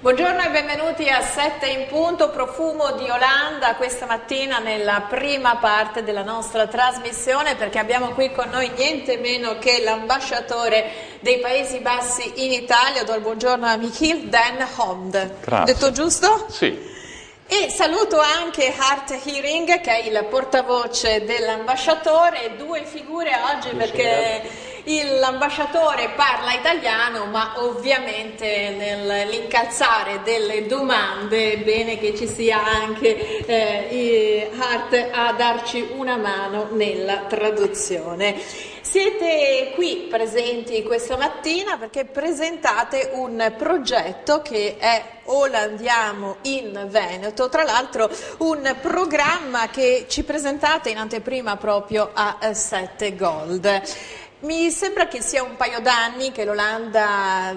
Buongiorno e benvenuti a 7 in punto, profumo di Olanda questa mattina nella prima parte della nostra trasmissione, perché abbiamo qui con noi niente meno che l'ambasciatore dei Paesi Bassi in Italia. Do il buongiorno a Michiel den Hond. Grazie. Detto giusto? Sì. E saluto anche Hart Hearing, che è il portavoce dell'ambasciatore, due figure oggi perché l'ambasciatore parla italiano, ma ovviamente nell'incalzare delle domande è bene che ci sia anche Hart a darci una mano nella traduzione. Siete qui presenti questa mattina perché presentate un progetto che è Olandiamo in Veneto, tra l'altro un programma che ci presentate in anteprima proprio a 7 Gold. Mi sembra che sia un paio d'anni che l'Olanda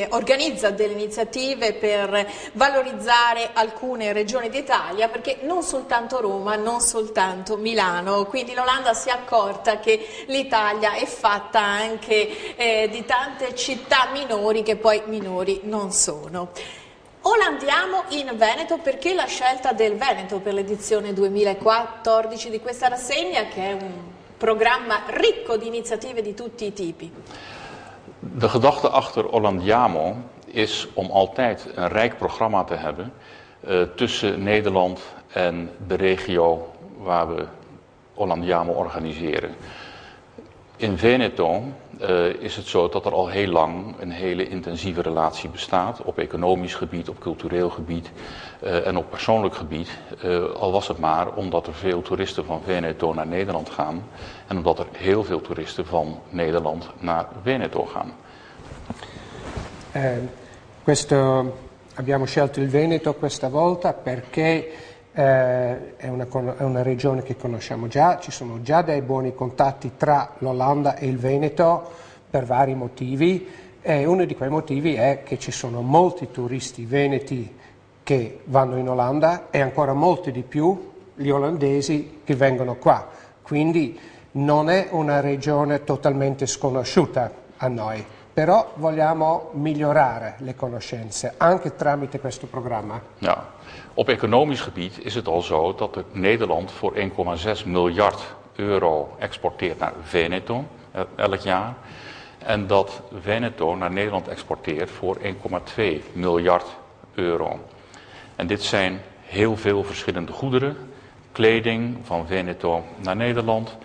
organizza delle iniziative per valorizzare alcune regioni d'Italia, perché non soltanto Roma, non soltanto Milano, quindi l'Olanda si è accorta che l'Italia è fatta anche di tante città minori che poi minori non sono. Olandiamo in Veneto, perché la scelta del Veneto per l'edizione 2014 di questa rassegna, che è un programma ricco di iniziative di tutti i tipi? De gedachte achter Olandiamo is om altijd een rijk programma te hebben tussen Nederland en de regio waar we Olandiamo organiseren. In Veneto is het zo dat er al heel lang een hele intensieve relatie bestaat op economisch gebied, op cultureel gebied en op persoonlijk gebied. Al was het maar omdat er veel toeristen van Veneto naar Nederland gaan en omdat er heel veel toeristen van Nederland naar Veneto gaan. Abbiamo scelto il Veneto questa volta perché è una regione che conosciamo già, ci sono già dei buoni contatti tra l'Olanda e il Veneto per vari motivi, e uno di quei motivi è che ci sono molti turisti veneti che vanno in Olanda e ancora molti di più gli olandesi che vengono qua, quindi non è una regione totalmente sconosciuta a noi. Però vogliamo migliorare le conoscenze, anche tramite questo programma. Ja, op economisch gebied is het al zo dat Nederland voor 1,6 miljard euro exporteert naar Veneto elk jaar. En dat Veneto naar Nederland exporteert voor 1,2 miljard euro. En dit zijn heel veel verschillende goederen. Kleding van Veneto naar Nederland,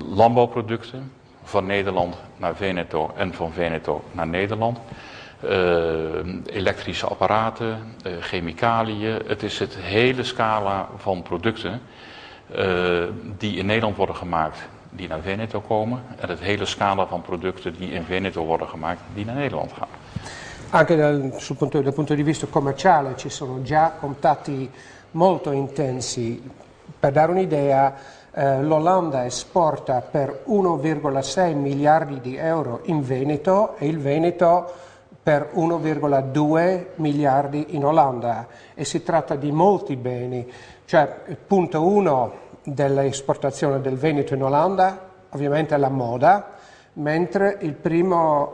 landbouwproducten van Nederland naar Veneto en van Veneto naar Nederland. Elektrische apparaten, chemicaliën. Het is het hele scala van producten die in Nederland worden gemaakt, die naar Veneto komen. En het hele scala van producten die in Veneto worden gemaakt, die naar Nederland gaan. Anche dal punto di vista commerciale ci sono già contatti molto intensi. Per dare un'idea, l'Olanda esporta per 1,6 miliardi di euro in Veneto e il Veneto per 1,2 miliardi in Olanda, e si tratta di molti beni. Cioè, il punto 1 dell'esportazione del Veneto in Olanda ovviamente è la moda, mentre il primo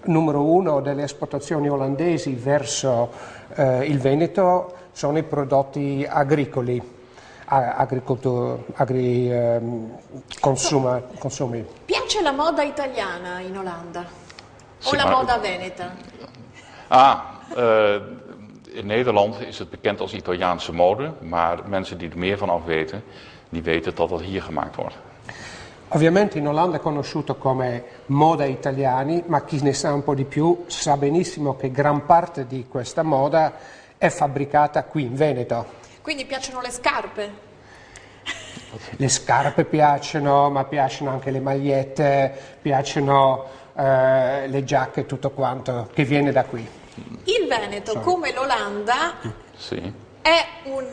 numero 1 delle esportazioni olandesi verso il Veneto sono i prodotti agricoli. Consumi. Piace la moda italiana in Olanda? O Sì, la maar moda veneta? In Nederland is het bekend als Italiaanse mode, maar mensen die er meer van af weten, die weten dat dat hier gemaakt wordt. Ovviamente in Olanda è conosciuto come moda italiani, ma chi ne sa un po' di più sa benissimo che gran parte di questa moda è fabbricata qui in Veneto. Quindi piacciono le scarpe? Le scarpe piacciono, ma piacciono anche le magliette, piacciono le giacche, tutto quanto che viene da qui. Il Veneto, come l'Olanda, Sì. è un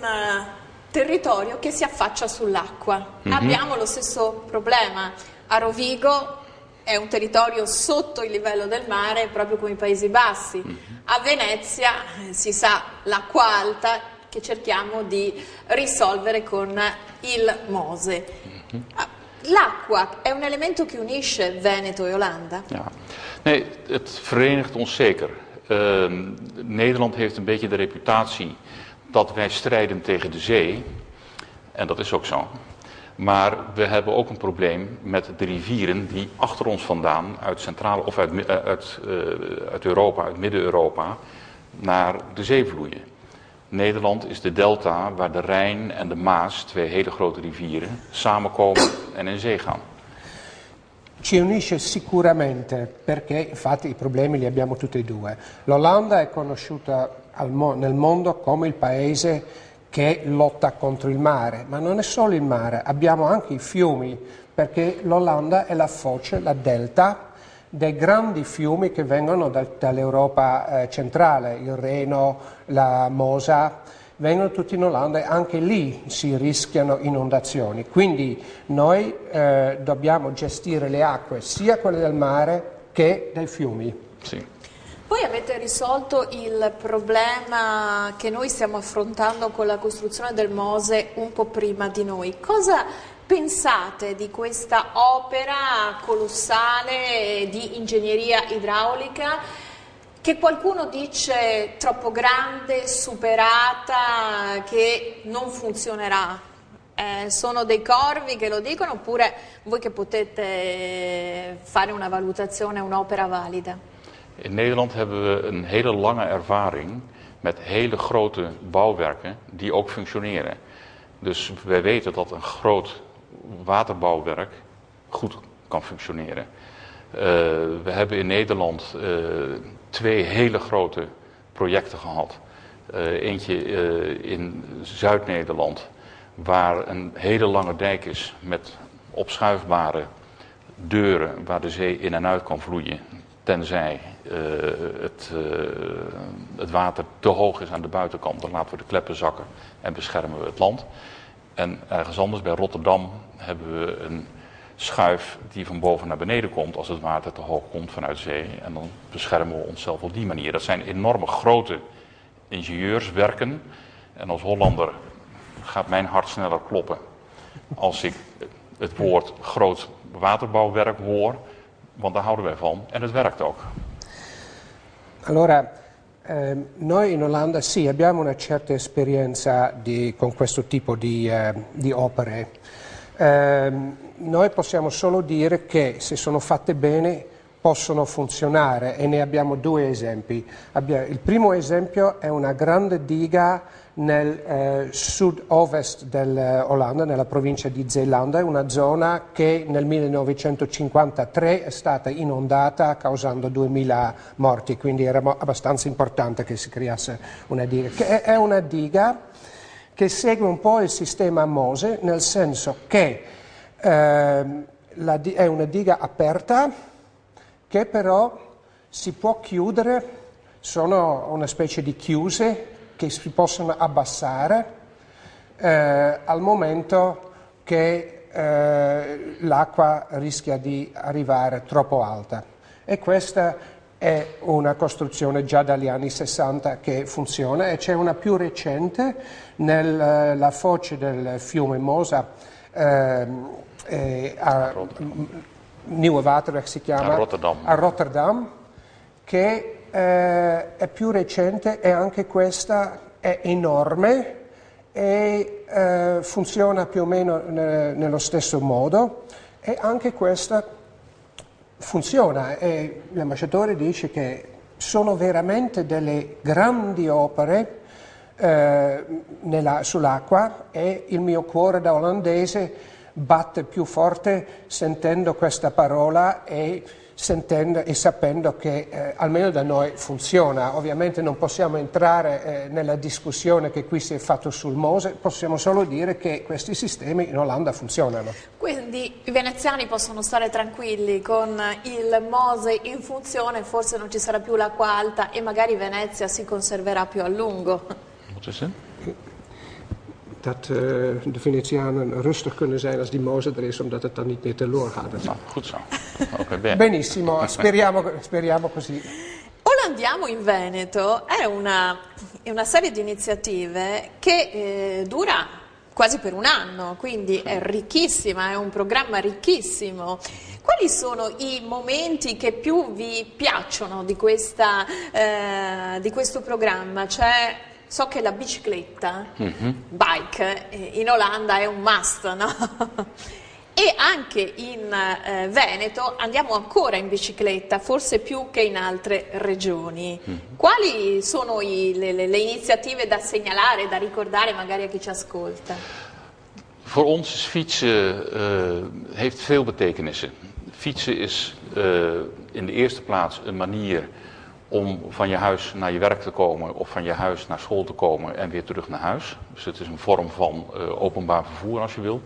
territorio che si affaccia sull'acqua. Abbiamo lo stesso problema. A Rovigo è un territorio sotto il livello del mare, proprio come i Paesi Bassi. A Venezia si sa l'acqua alta, che cerchiamo di risolvere con il Mose. l'acqua è un elemento che unisce Veneto e Olanda? Ja. Nee, het verenigt ons zeker. Nederland heeft een beetje de reputatie dat wij strijden tegen de zee. En dat is ook zo. Maar we hebben ook een probleem met de rivieren die achter ons vandaan uit Centraal of uit Europa, uit Midden-Europa, naar de zee vloeien. Nederland is de delta waar de Rijn en de Maas, twee hele grote rivieren, samenkomen en in zee gaan. Ci unisce sicuramente perché infatti i problemi li abbiamo tutti e due. L'Olanda è conosciuta nel mondo come il paese che lotta contro il mare, ma non è solo il mare, abbiamo anche i fiumi, perché l'Olanda è la foce, la delta dei grandi fiumi che vengono dall'Europa centrale, il Reno, la Mosa, vengono tutti in Olanda e anche lì si rischiano inondazioni. Quindi noi dobbiamo gestire le acque, sia quelle del mare che dei fiumi. Sì. Voi avete risolto il problema che noi stiamo affrontando con la costruzione del Mose un po' prima di noi. Cosa pensate di questa opera colossale di ingegneria idraulica che qualcuno dice troppo grande, superata, che non funzionerà? Sono dei corvi che lo dicono oppure voi che potete fare una valutazione, un'opera valida? In Nederland hebben we een hele lange ervaring met hele grote bouwwerken die ook functioneren. Dus wij weten dat een groot waterbouwwerk goed kan functioneren. We hebben in Nederland twee hele grote projecten gehad. Eentje in Zuid-Nederland waar een hele lange dijk is met opschuifbare deuren waar de zee in en uit kan vloeien. Tenzij het water te hoog is aan de buitenkant, dan laten we de kleppen zakken en beschermen we het land. En ergens anders, bij Rotterdam, hebben we een schuif die van boven naar beneden komt als het water te hoog komt vanuit zee. En dan beschermen we onszelf op die manier. Dat zijn enorme grote ingenieurswerken. En als Hollander gaat mijn hart sneller kloppen als ik het woord groot waterbouwwerk hoor. Want daar houden wij van en het werkt ook. Allora, noi in Olanda sì, abbiamo una certa esperienza con questo tipo di opere. Noi possiamo solo dire che se sono fatte bene possono funzionare e ne abbiamo due esempi. Il primo esempio è una grande diga nel sud-ovest dell'Olanda, nella provincia di Zeeland, una zona che nel 1953 è stata inondata causando 2000 morti, quindi era abbastanza importante che si creasse una diga. Che è una diga che segue un po' il sistema Mose, nel senso che è una diga aperta che però si può chiudere, sono una specie di chiuse che si possono abbassare al momento che l'acqua rischia di arrivare troppo alta. E questa è una costruzione già dagli anni 60 che funziona e c'è una più recente nella foce del fiume Mosa a Nieuwe Waterweg si chiama, a Rotterdam, che è più recente e anche questa è enorme e funziona più o meno nello stesso modo e anche questa funziona e l'ambasciatore dice che sono veramente delle grandi opere sull'acqua e il mio cuore da olandese batte più forte sentendo questa parola e sapendo che almeno da noi funziona. Ovviamente non possiamo entrare nella discussione che qui si è fatto sul Mose, possiamo solo dire che questi sistemi in Olanda funzionano. Quindi i veneziani possono stare tranquilli con il Mose in funzione, forse non ci sarà più l'acqua alta e magari Venezia si conserverà più a lungo. Wat is het? Dat de Venetianen rustig kunnen zijn als die Mose er is, omdat het dan niet meer teloor gaat. Nou, goed zo. Okay, bene. Benissimo, speriamo così. Olandiamo in Veneto è una serie di iniziative che dura quasi per un anno, quindi è ricchissima, è un programma ricchissimo. Quali sono i momenti che più vi piacciono di questo programma? Cioè, so che la bicicletta, bike, in Olanda è un must, no? E anche in Veneto andiamo ancora in bicicletta, forse più che in altre regioni. Quali sono le iniziative da segnalare, da ricordare magari a chi ci ascolta? Voor ons is fietsen heeft veel betekenissen. Fietsen is in de eerste plaats een manier om van je huis naar je werk te komen of van je huis naar school te komen en weer terug naar huis. Dus het is een vorm van openbaar vervoer als je wil.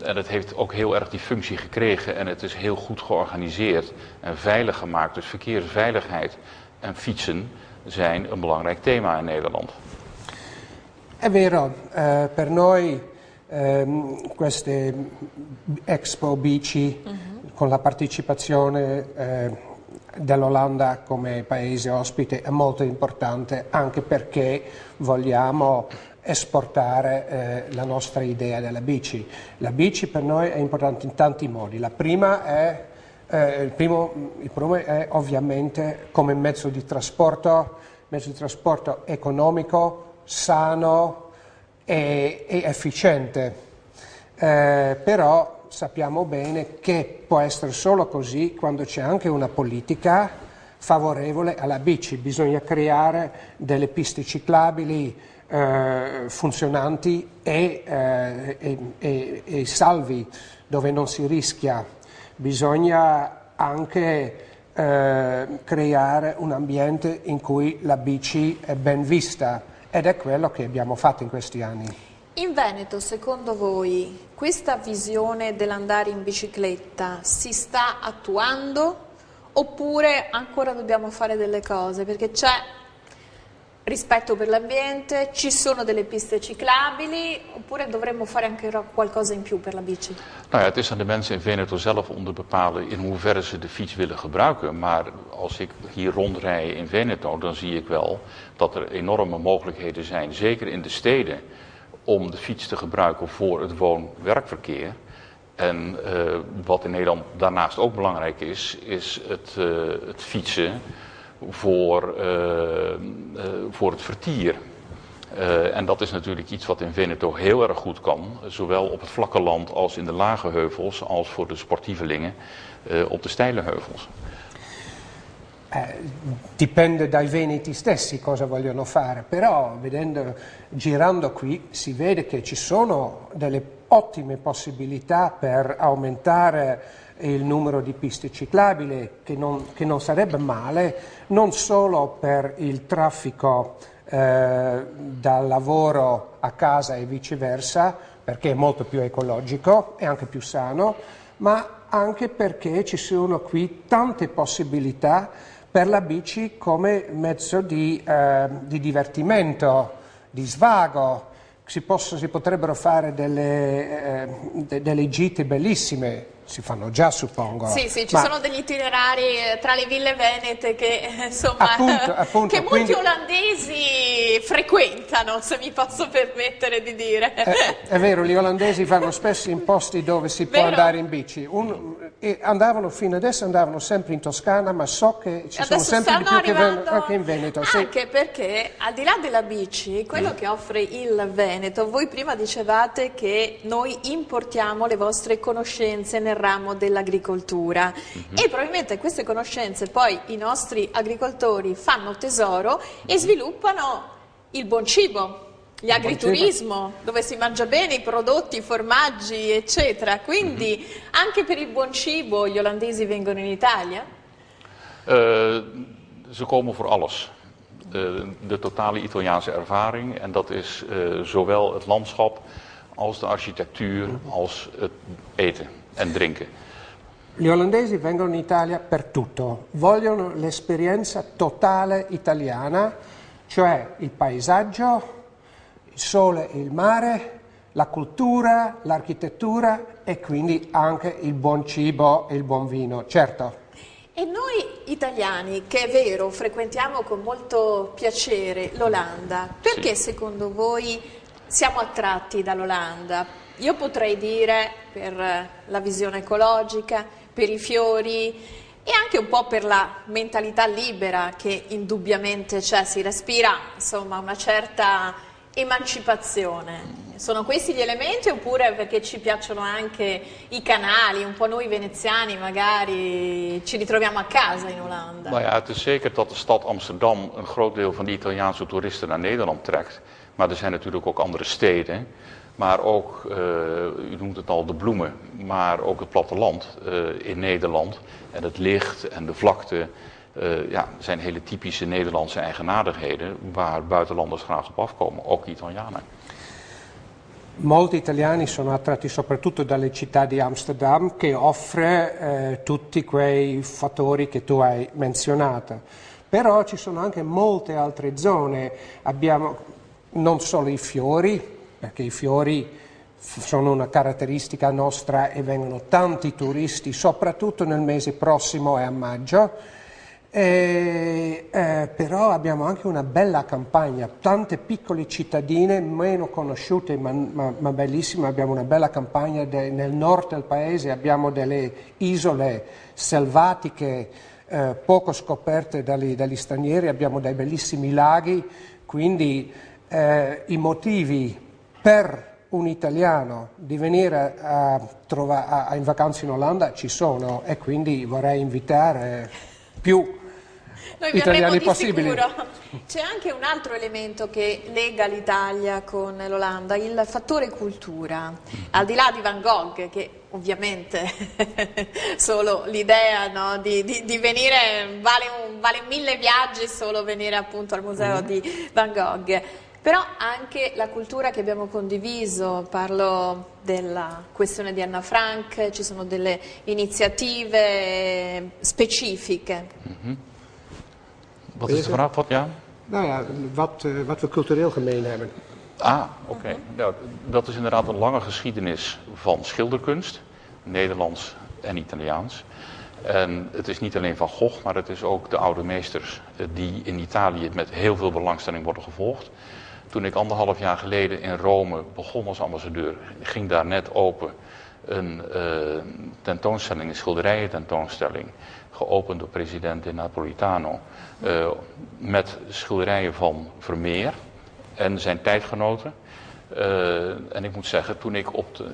En het heeft ook heel erg die functie gekregen en het is heel goed georganiseerd en veilig gemaakt. Dus verkeersveiligheid en fietsen zijn een belangrijk thema in Nederland. È vero, per noi queste Expo Bici con la partecipazione dell'Olanda come paese ospite è molto importante, anche perché vogliamo esportare la nostra idea della bici. La bici per noi è importante in tanti modi. La prima è, il primo è ovviamente come mezzo di trasporto economico, sano e efficiente, però sappiamo bene che può essere solo così quando c'è anche una politica favorevole alla bici. Bisogna creare delle piste ciclabili funzionanti e salvi, dove non si rischia. Bisogna anche creare un ambiente in cui la bici è ben vista, ed è quello che abbiamo fatto in questi anni. In Veneto, secondo voi, questa visione dell'andare in bicicletta si sta attuando oppure ancora dobbiamo fare delle cose? Perché c'è rispetto per l'ambiente, ci sono delle piste ciclabili oppure dovremmo fare anche qualcosa in più per la bici? Nou ja, het is aan de mensen in Veneto zelf om te bepalen in hoeverre ze de fiets willen gebruiken. Maar als ik hier rondrij in Veneto, dan zie ik wel dat er enorme mogelijkheden zijn, zeker in de steden, om de fiets te gebruiken voor het woon-werkverkeer. En wat in Nederland daarnaast ook belangrijk is het fietsen voor het vertier. En dat is natuurlijk iets wat in Veneto heel erg goed kan, zowel op het vlakke land als in de lage heuvels, als voor de sportievelingen op de steile heuvels. Dipende dai veneti stessi cosa vogliono fare, però girando qui si vede che ci sono delle ottime possibilità per aumentare il numero di piste ciclabili, che non sarebbe male, non solo per il traffico dal lavoro a casa e viceversa, perché è molto più ecologico e anche più sano, ma anche perché ci sono qui tante possibilità per la bici come mezzo di divertimento, di svago. Si potrebbero fare delle gite bellissime, si fanno già, suppongo. Sì, ci sono degli itinerari tra le ville venete che insomma appunto, che molti olandesi frequentano, se mi posso permettere di dire. È vero, gli olandesi vanno spesso in posti dove si può andare in bici. Fino adesso andavano sempre in Toscana, ma so che ci sono sempre di più che vanno anche in Veneto. Anche perché al di là della bici, quello che offre il Veneto, voi prima dicevate che noi importiamo le vostre conoscenze nel ramo dell'agricoltura e probabilmente queste conoscenze poi i nostri agricoltori fanno tesoro e sviluppano il buon cibo, gli agriturismo, dove si mangia bene, i prodotti, i formaggi, eccetera. Quindi anche per il buon cibo gli olandesi vengono in Italia? Ze komen voor alles. De totale Italiaanse ervaring, en dat is zowel het landschap als de architectuur als het eten en drinken. Gli olandesi vengono in Italia per tutto, vogliono l'esperienza totale italiana, cioè il paesaggio, il sole e il mare, la cultura, l'architettura e quindi anche il buon cibo e il buon vino, certo. E noi italiani, che è vero, frequentiamo con molto piacere l'Olanda, perché secondo voi siamo attratti dall'Olanda. Io potrei dire per la visione ecologica, per i fiori e anche un po' per la mentalità libera che indubbiamente c'è, si respira insomma una certa emancipazione. Sono questi gli elementi oppure perché ci piacciono anche i canali, un po' noi veneziani magari ci ritroviamo a casa in Olanda? Nou ja, het is zeker dat de stad Amsterdam een groot deel van de Italiaanse toeristen naar Nederland trekt. Maar er zijn natuurlijk ook andere steden. Maar ook, u noemt het al, de bloemen, maar ook het platteland in Nederland. En het licht en de vlakte zijn hele typische Nederlandse eigenaardigheden waar buitenlanders graag op afkomen, ook Italianen. Molti italiani sono attratti soprattutto dalle città di Amsterdam che offre tutti quei fattori che tu hai menzionato. Però ci sono anche molte altre zone, abbiamo non solo i fiori, perché i fiori sono una caratteristica nostra e vengono tanti turisti, soprattutto nel mese prossimo e a maggio. Però abbiamo anche una bella campagna, tante piccole cittadine meno conosciute ma bellissime, abbiamo una bella campagna nel nord del paese, abbiamo delle isole selvatiche poco scoperte dagli stranieri, abbiamo dei bellissimi laghi, quindi i motivi per un italiano di venire in vacanza in Olanda ci sono e quindi vorrei invitare più noi vi italiani avremo di possibili. sicuro. C'è anche un altro elemento che lega l'Italia con l'Olanda, il fattore cultura. Al di là di Van Gogh, che ovviamente solo l'idea, no, di venire vale 1000 viaggi solo venire appunto al museo di Van Gogh. Però anche la cultura che abbiamo condiviso, parlo della questione di Anna Frank, ci sono delle iniziative specifiche. Wat is de vraag? Wat, ja? Nou ja, wat we cultureel gemeen hebben. Oké. Nou, dat is inderdaad een lange geschiedenis van schilderkunst, Nederlands en Italiaans. En het is niet alleen Van Gogh, maar het is ook de oude meesters die in Italië met heel veel belangstelling worden gevolgd. Toen ik 1,5 jaar geleden in Rome begon als ambassadeur, ging daar net open een tentoonstelling, een schilderijen-tentoonstelling, geopend door president Napolitano, met schilderijen van Vermeer en zijn tijdgenoten. En ik moet zeggen, toen ik op de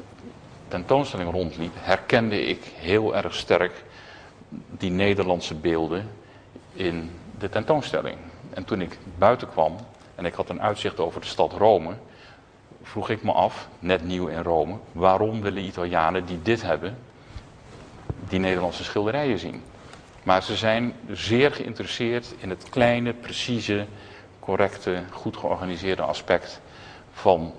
tentoonstelling rondliep, herkende ik heel erg sterk die Nederlandse beelden in de tentoonstelling. En toen ik buiten kwam en ik had een uitzicht over de stad Rome, vroeg ik me af, net nieuw in Rome, waarom willen Italianen die dit hebben, die Nederlandse schilderijen zien? Maar ze zijn zeer geïnteresseerd in het kleine, precieze, correcte, goed georganiseerde aspect van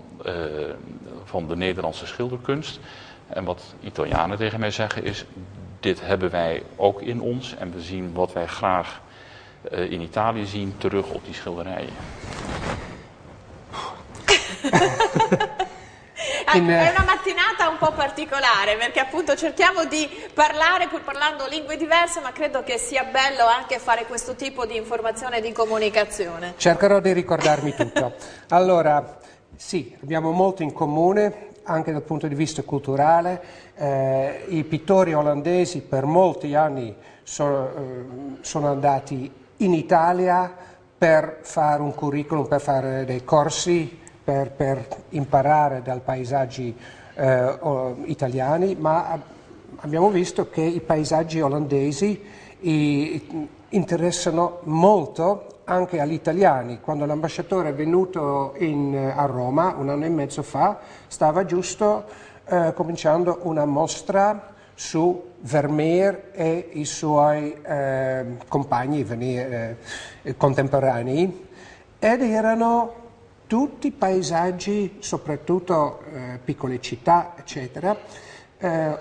de Nederlandse schilderkunst. En wat Italianen tegen mij zeggen is, dit hebben wij ook in ons en we zien wat wij graag in Italië zien terug op die schilderijen. È una mattinata un po' particolare perché appunto cerchiamo di parlare pur parlando lingue diverse, ma credo che sia bello anche fare questo tipo di informazione e di comunicazione. Cercherò di ricordarmi tutto. Allora, sì, abbiamo molto in comune anche dal punto di vista culturale. I pittori olandesi per molti anni sono andati in Italia per fare un curriculum, per fare dei corsi, per imparare dai paesaggi italiani, ma abbiamo visto che i paesaggi olandesi interessano molto anche agli italiani. Quando l'ambasciatore è venuto a Roma 1 anno e mezzo fa, stava giusto cominciando una mostra su Vermeer e i suoi compagni contemporanei, ed erano tutti paesaggi, soprattutto piccole città, eccetera,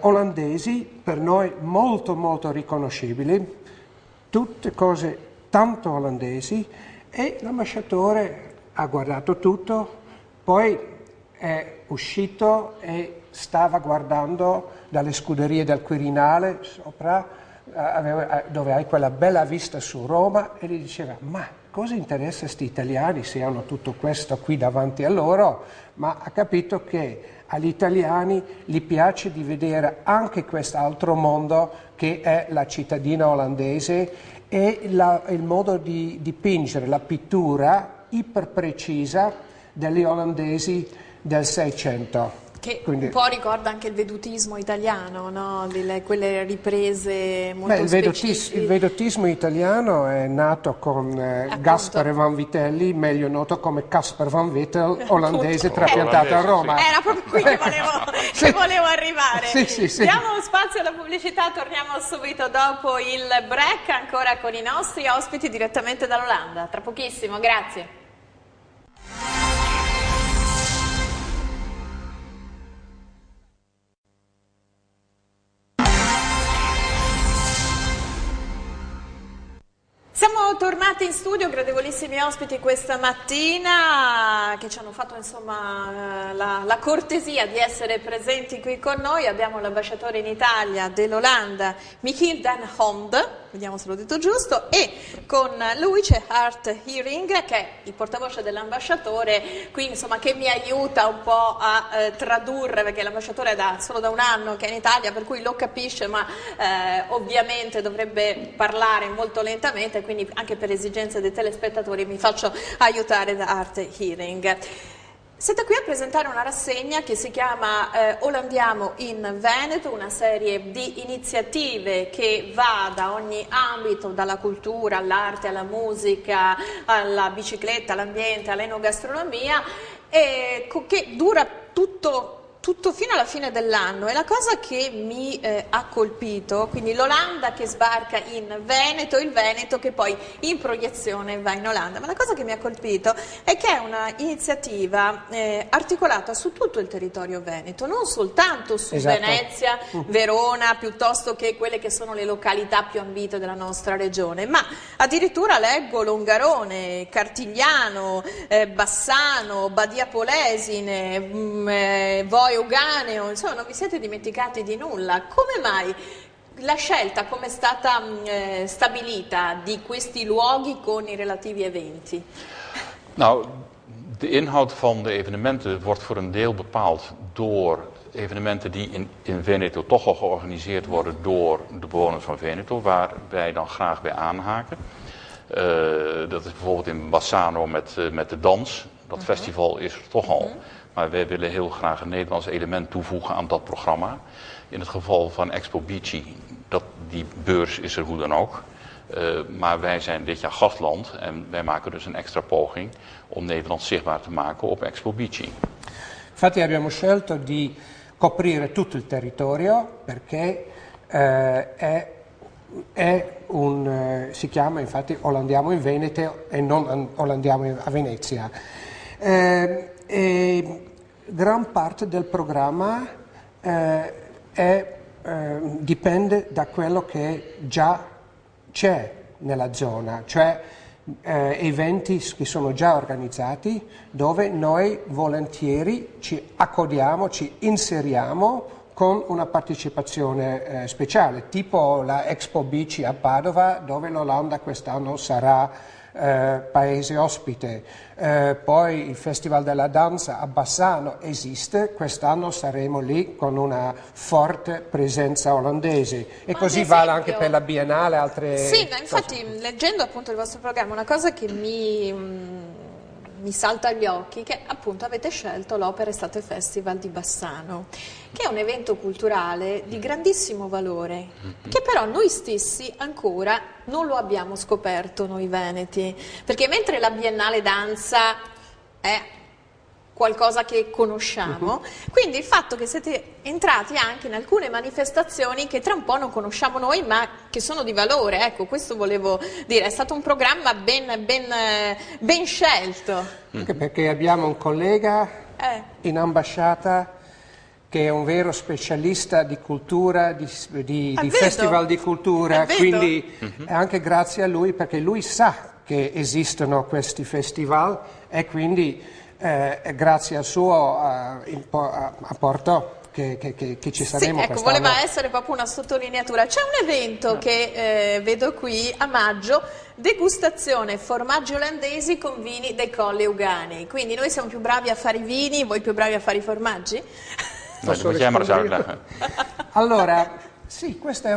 olandesi, per noi molto molto riconoscibili, tutte cose tanto olandesi, e l'ambasciatore ha guardato tutto, poi è uscito e stava guardando dalle scuderie del Quirinale sopra, dove hai quella bella vista su Roma, e gli diceva: ma cosa interessa sti italiani se hanno tutto questo qui davanti a loro, ma ha capito che agli italiani gli piace di vedere anche quest'altro mondo che è la cittadina olandese e il modo di dipingere, la pittura iperprecisa degli olandesi del 600. Che Quindi, un po' ricorda anche il vedutismo italiano, no? Quelle riprese molto il vedutismo italiano è nato con Gaspare van Vitelli, meglio noto come Caspar van Wittel, olandese trapiantato a Roma. Era proprio qui che volevo arrivare. Sì. Diamo spazio alla pubblicità, torniamo subito dopo il break, ancora con i nostri ospiti direttamente dall'Olanda. Tra pochissimo, grazie. Siamo tornati in studio, gradevolissimi ospiti questa mattina che ci hanno fatto insomma la cortesia di essere presenti qui con noi. Abbiamo l'ambasciatore in Italia dell'Olanda, Michiel den Hond, vediamo se l'ho detto giusto, e con lui c'è Hart Heering che è il portavoce dell'ambasciatore, qui insomma che mi aiuta un po' a tradurre, perché l'ambasciatore è solo da un anno che è in Italia, per cui lo capisce, ma ovviamente dovrebbe parlare molto lentamente, quindi anche per esigenze dei telespettatori mi faccio aiutare da Hart Heering. Siete qui a presentare una rassegna che si chiama Olandiamo in Veneto, una serie di iniziative che va da ogni ambito, dalla cultura all'arte, alla musica, alla bicicletta, all'ambiente, all'enogastronomia, e che dura tutto fino alla fine dell'anno. E la cosa che mi ha colpito, quindi l'Olanda che sbarca in Veneto, il Veneto che poi in proiezione va in Olanda, ma la cosa che mi ha colpito è che è una iniziativa articolata su tutto il territorio veneto, non soltanto su Venezia, Verona, piuttosto che quelle che sono le località più ambite della nostra regione, ma addirittura leggo Longarone, Cartigliano, Bassano, Badia Polesine, Voi Euganeo, insomma non vi siete dimenticati di nulla. Come mai la scelta, come è stata stabilita, di questi luoghi con i relativi eventi? Nou, de inhoud van de evenementen wordt voor een deel bepaald door evenementen die in Veneto toch al georganiseerd worden door de bewoners van Veneto, waar wij dan graag bij aanhaken. Dat is bijvoorbeeld in Bassano met de dans. Dat festival is er toch al. Maar wij willen heel graag een Nederlands element toevoegen aan dat programma. In het geval van Expo Bici, die beurs is er hoe dan ook. Maar wij zijn dit jaar gastland en wij maken dus een extra poging om Nederland zichtbaar te maken op Expo Bici. Infatti abbiamo scelto di coprire tutto il territorio perché si chiama infatti Olandiamo in Veneto e non Olandiamo a Venezia. E gran parte del programma dipende da quello che già c'è nella zona, cioè eventi che sono già organizzati dove noi volentieri ci accodiamo, ci inseriamo con una partecipazione speciale, tipo la Expo Bici a Padova, dove l'Olanda quest'anno sarà paese ospite. Poi il Festival della Danza a Bassano esiste, quest'anno saremo lì con una forte presenza olandese e così vale anche per la Biennale, altre Sì, ma infatti leggendo appunto il vostro programma una cosa che mi salta agli occhi, che appunto avete scelto l'Opera Estate Festival di Bassano, che è un evento culturale di grandissimo valore, che però noi stessi ancora non lo abbiamo scoperto noi veneti, perché mentre la Biennale Danza è qualcosa che conosciamo, quindi il fatto che siete entrati anche in alcune manifestazioni che tra un po' non conosciamo noi ma che sono di valore, ecco, questo volevo dire, è stato un programma ben scelto. Anche perché abbiamo un collega in ambasciata che è un vero specialista di cultura, di festival di cultura, quindi anche grazie a lui, perché lui sa che esistono questi festival e quindi grazie al suo apporto che ci saremo sì, ecco, quest'anno. voleva essere proprio una sottolineatura. C'è un evento che vedo qui a maggio, degustazione formaggi olandesi con vini dei Colli Euganei. Quindi noi siamo più bravi a fare i vini, voi più bravi a fare i formaggi? Allora, sì, questa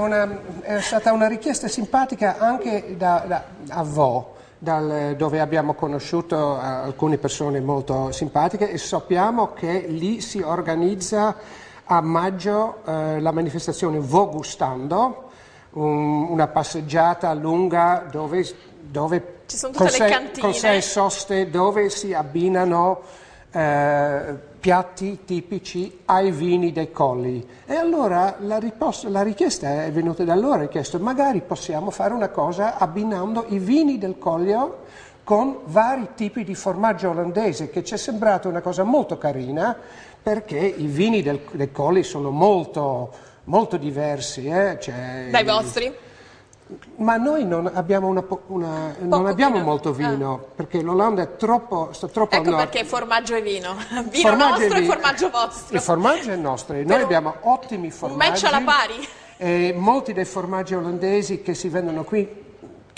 è stata una richiesta simpatica anche a Vo, dove abbiamo conosciuto alcune persone molto simpatiche e sappiamo che lì si organizza a maggio la manifestazione Vo Gustando, una passeggiata lunga dove ci sono tutte le cantine con 6 soste dove si abbinano piatti tipici ai vini dei colli. E allora la richiesta è venuta da loro, ha chiesto magari possiamo fare una cosa abbinando i vini del Collio con vari tipi di formaggio olandese, che ci è sembrata una cosa molto carina, perché i vini dei colli sono molto, molto diversi. Dai vostri? Ma noi non abbiamo, non abbiamo molto vino, perché l'Olanda sta troppo ecco al nord. Perché formaggio e vino. Vino nostro e formaggio vostro. Il formaggio è nostro. Noi abbiamo ottimi formaggi. Un match alla pari. E molti dei formaggi olandesi che si vendono qui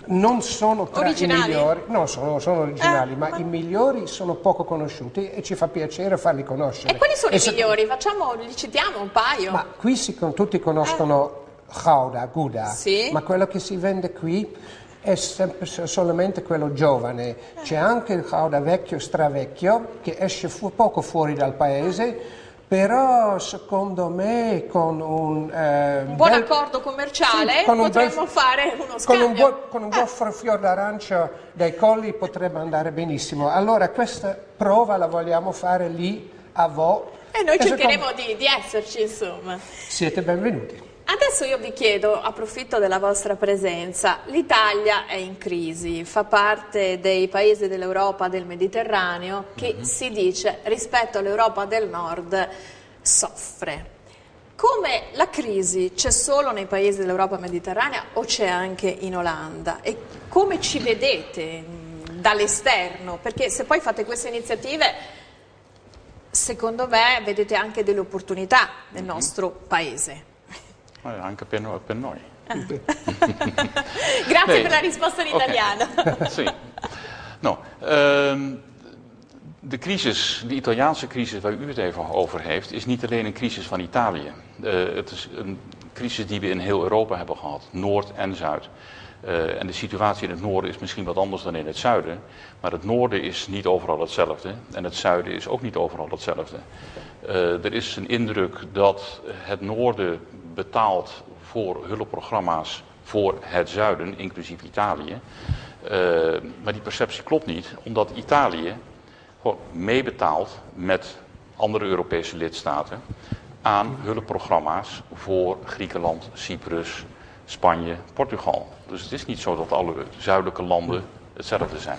non sono tra originali. I migliori. No, sono originali, ma i migliori sono poco conosciuti e ci fa piacere farli conoscere. E quali sono i migliori? Li citiamo un paio. Ma qui tutti conoscono Gouda, sì. Ma quello che si vende qui è sempre solamente quello giovane. C'è anche il Gouda vecchio, stravecchio, che esce poco fuori dal paese, però secondo me con un buon accordo commerciale potremmo fare uno scambio. Con un buon fior d'arancio dai colli potrebbe andare benissimo. Allora questa prova la vogliamo fare lì a Vo. E noi cercheremo di esserci, insomma. Siete benvenuti. Adesso io vi chiedo, approfitto della vostra presenza, l'Italia è in crisi, fa parte dei paesi dell'Europa del Mediterraneo che si dice rispetto all'Europa del Nord soffre. Come la crisi c'è solo nei paesi dell'Europa mediterranea o c'è anche in Olanda? E come ci vedete dall'esterno? Perché se poi fate queste iniziative, secondo me vedete anche delle opportunità nel nostro paese. Anche per noi. Grazie per la risposta in italiano. Sì. No, de Italiaanse crisis waar u het even over heeft, is niet alleen een crisis van Italië. Het is een crisis die we in heel Europa hebben gehad, Noord en Zuid. En de situatie in het noorden is misschien wat anders dan in het zuiden. Maar het noorden is niet overal hetzelfde. En het zuiden is ook niet overal hetzelfde. Er is een indruk dat het noorden betaalt voor hulpprogramma's voor het zuiden, inclusief Italië. Maar die perceptie klopt niet, omdat Italië gewoon meebetaalt met andere Europese lidstaten aan hulpprogramma's voor Griekenland, Cyprus, Spanje, Portugal. Dus het is niet zo dat alle zuidelijke landen hetzelfde zijn.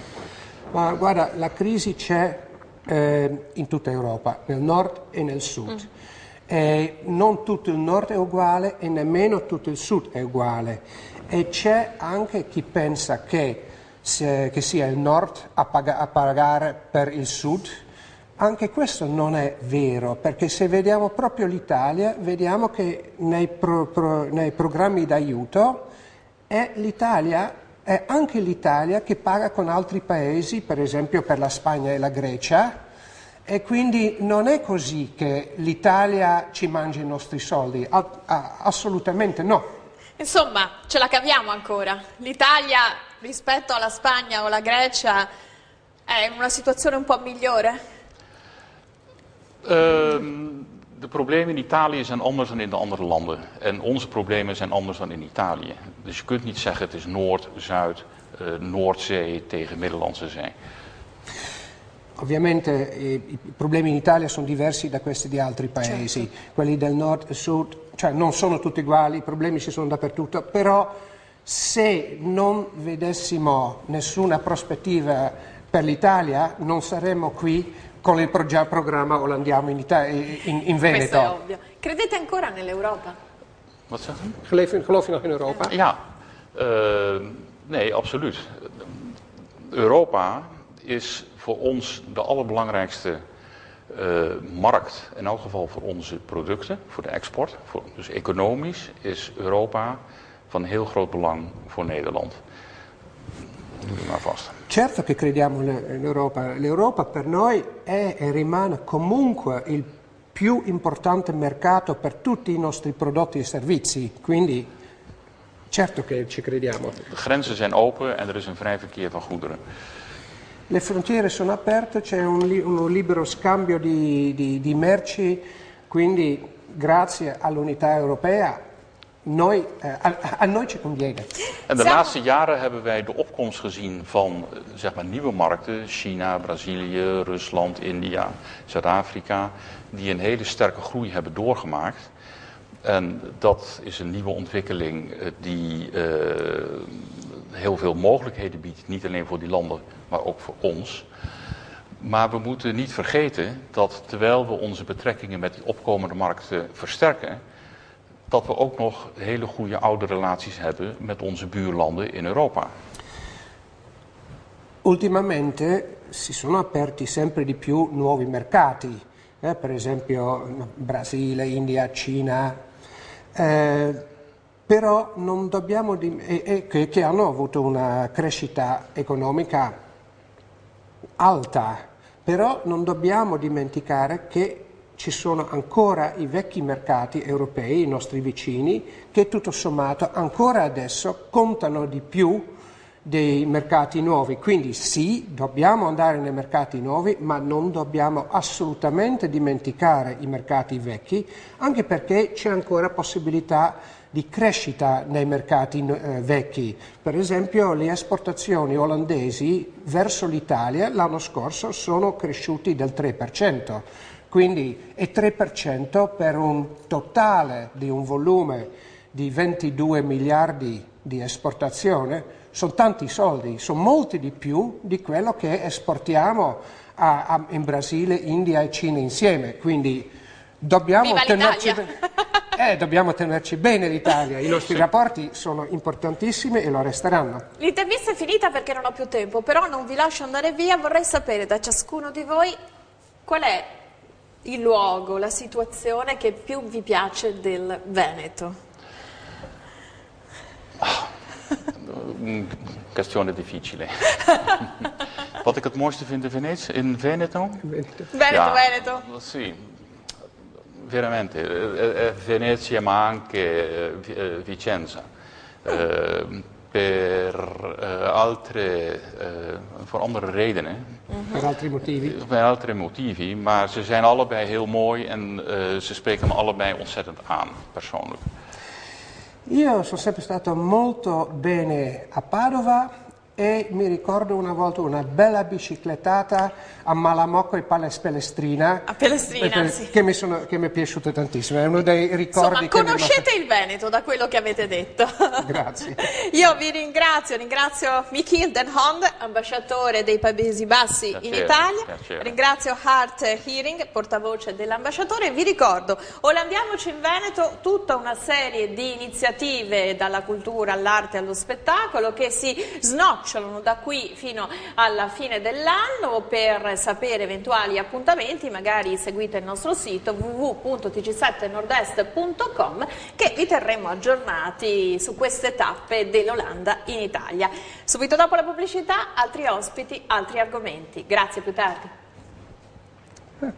Ma guarda, la crisi c'è in tutta Europa, nel nord e nel sud. Non tutto il nord è uguale e nemmeno tutto il sud è uguale. E c'è anche chi pensa che sia il nord a pagare per il sud. Anche questo non è vero, perché se vediamo proprio l'Italia, vediamo che nei programmi d'aiuto è anche l'Italia che paga con altri paesi, per esempio per la Spagna e la Grecia, e quindi non è così che l'Italia ci mangia i nostri soldi, assolutamente no. Insomma, ce la caviamo ancora. L'Italia rispetto alla Spagna o la Grecia è in una situazione un po' migliore? De problemen in Italië zijn anders dan in de andere landen. En onze problemen zijn anders dan in Italië. Dus je kunt niet zeggen het is Noord, Zuid, Noordzee tegen Middellandse Zee. Ovviamente i problemi in Italia sono diversi da questi di altri paesi. Certo. Quelli del nord e sud, cioè non sono tutti uguali, i problemi ci sono dappertutto, però se non vedessimo nessuna prospettiva per l'Italia non saremmo qui con il programma Olandiamo in Veneto. Questo è ovvio. Credete ancora nell'Europa? Wat zegt u? Geloof je nog in Europa? Ja, nee, absoluut. Europa is voor ons de allerbelangrijkste markt, in elk geval voor onze producten, voor de export. Dus economisch is Europa van heel groot belang voor Nederland. Doe maar vast. Certo che crediamo in Europa. L'Europa per noi è e rimane comunque il più importante mercato per tutti i nostri prodotti e servizi, quindi certo che ci crediamo. De grenzen zijn open en er is een vrij verkeer van goederen. Le frontiere sono aperte, c'è un libero scambio di merci, quindi grazie all'unità europea a noi ci conviene. En de laatste jaren hebben wij de opkomst gezien van zeg maar, nieuwe markten, China, Brazilië, Rusland, India, Zuid-Afrika, die een hele sterke groei hebben doorgemaakt. En dat is een nieuwe ontwikkeling die heel veel mogelijkheden biedt, niet alleen voor die landen, maar ook voor ons. Maar we moeten niet vergeten dat terwijl we onze betrekkingen met die opkomende markten versterken, dat we ook nog hele goede oude relaties hebben met onze buurlanden in Europa. Ultimamente si sono aperti sempre di più nuovi mercati, per esempio Brasile, India, Cina, però non dobbiamo che hanno avuto una crescita economica alta, però non dobbiamo dimenticare che ci sono ancora i vecchi mercati europei, i nostri vicini, che tutto sommato ancora adesso contano di più dei mercati nuovi. Quindi sì, dobbiamo andare nei mercati nuovi, ma non dobbiamo assolutamente dimenticare i mercati vecchi, anche perché c'è ancora possibilità di crescita nei mercati vecchi. Per esempio le esportazioni olandesi verso l'Italia l'anno scorso sono cresciuti del 3%. Quindi è 3% per un totale di un volume di 22 miliardi di esportazione, sono tanti soldi, sono molti di più di quello che esportiamo in Brasile, India e Cina insieme, quindi dobbiamo tenerci bene l'Italia, i nostri rapporti sono importantissimi e lo resteranno. L'intervista è finita perché non ho più tempo, però non vi lascio andare via, vorrei sapere da ciascuno di voi qual è il luogo, la situazione che più vi piace del Veneto. Een questione difficile. Wat ik het mooiste vind in Veneto? Veneto. Sì, veramente. Venezia ma anche Vicenza. Voor andere redenen. Per altri motivi? Per altri motivi, maar ze zijn allebei heel mooi en ze spreken me allebei ontzettend aan, persoonlijk. Io sono sempre stato molto bene a Padova e mi ricordo una volta una bella biciclettata a Malamocco e Palestrina. A Palestrina, sì. Che mi è piaciuto tantissimo, è uno dei ricordi. Insomma, conoscete il Veneto da quello che avete detto. Grazie. Io vi ringrazio Michiel den Hond, ambasciatore dei Paesi Bassi in Italia. Piacere. Ringrazio Hart Hearing, portavoce dell'ambasciatore. Vi ricordo, Olandiamoci in Veneto, tutta una serie di iniziative dalla cultura all'arte allo spettacolo che si snocciolano da qui fino alla fine dell'anno. Per sapere eventuali appuntamenti magari seguite il nostro sito www.tg7nordest.com, che vi terremo aggiornati su queste tappe dell'Olanda in Italia. Subito dopo la pubblicità, altri ospiti, altri argomenti. Grazie, più tardi. Okay.